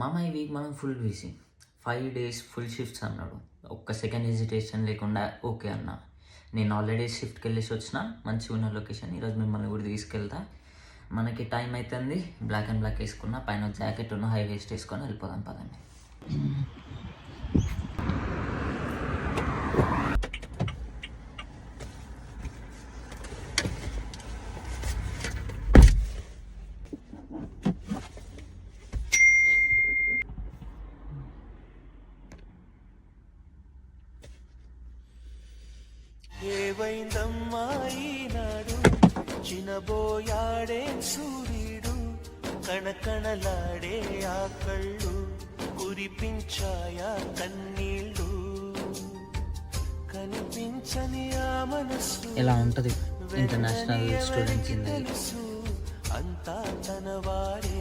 మామ ఈ వీక్ మనం full busy, 5 days full shifts అన్నాడు. ఒక్క సెకండ్ హెజిటేషన్ లేకుండా ఓకే అన్న. నేను ఆల్రెడీ షిఫ్ట్కి వెళ్ళేసి వచ్చిన, మంచిగా ఉన్న లొకేషన్. ఈరోజు మిమ్మల్ని కూడా తీసుకెళ్తా. మనకి టైం అవుతుంది. బ్లాక్ అండ్ బ్లాక్ వేసుకున్న, పైన జాకెట్ ఉన్న, హై వేస్ట్ వేసుకొని వెళ్ళిపోదాం పదండి. ఏవైందమ్మా ఈనాడు, చినబోయాడే సూర్యుడు, కణకణలాడే ఆ కళ్ళు, కురిపించాయా కన్నీళ్ళు, కనిపించని ఆ మనసు. ఇలా ఉంటుంది ఇంటర్నేషనల్ స్టూడెంట్స్ తెలుసు అంతా తన వారే.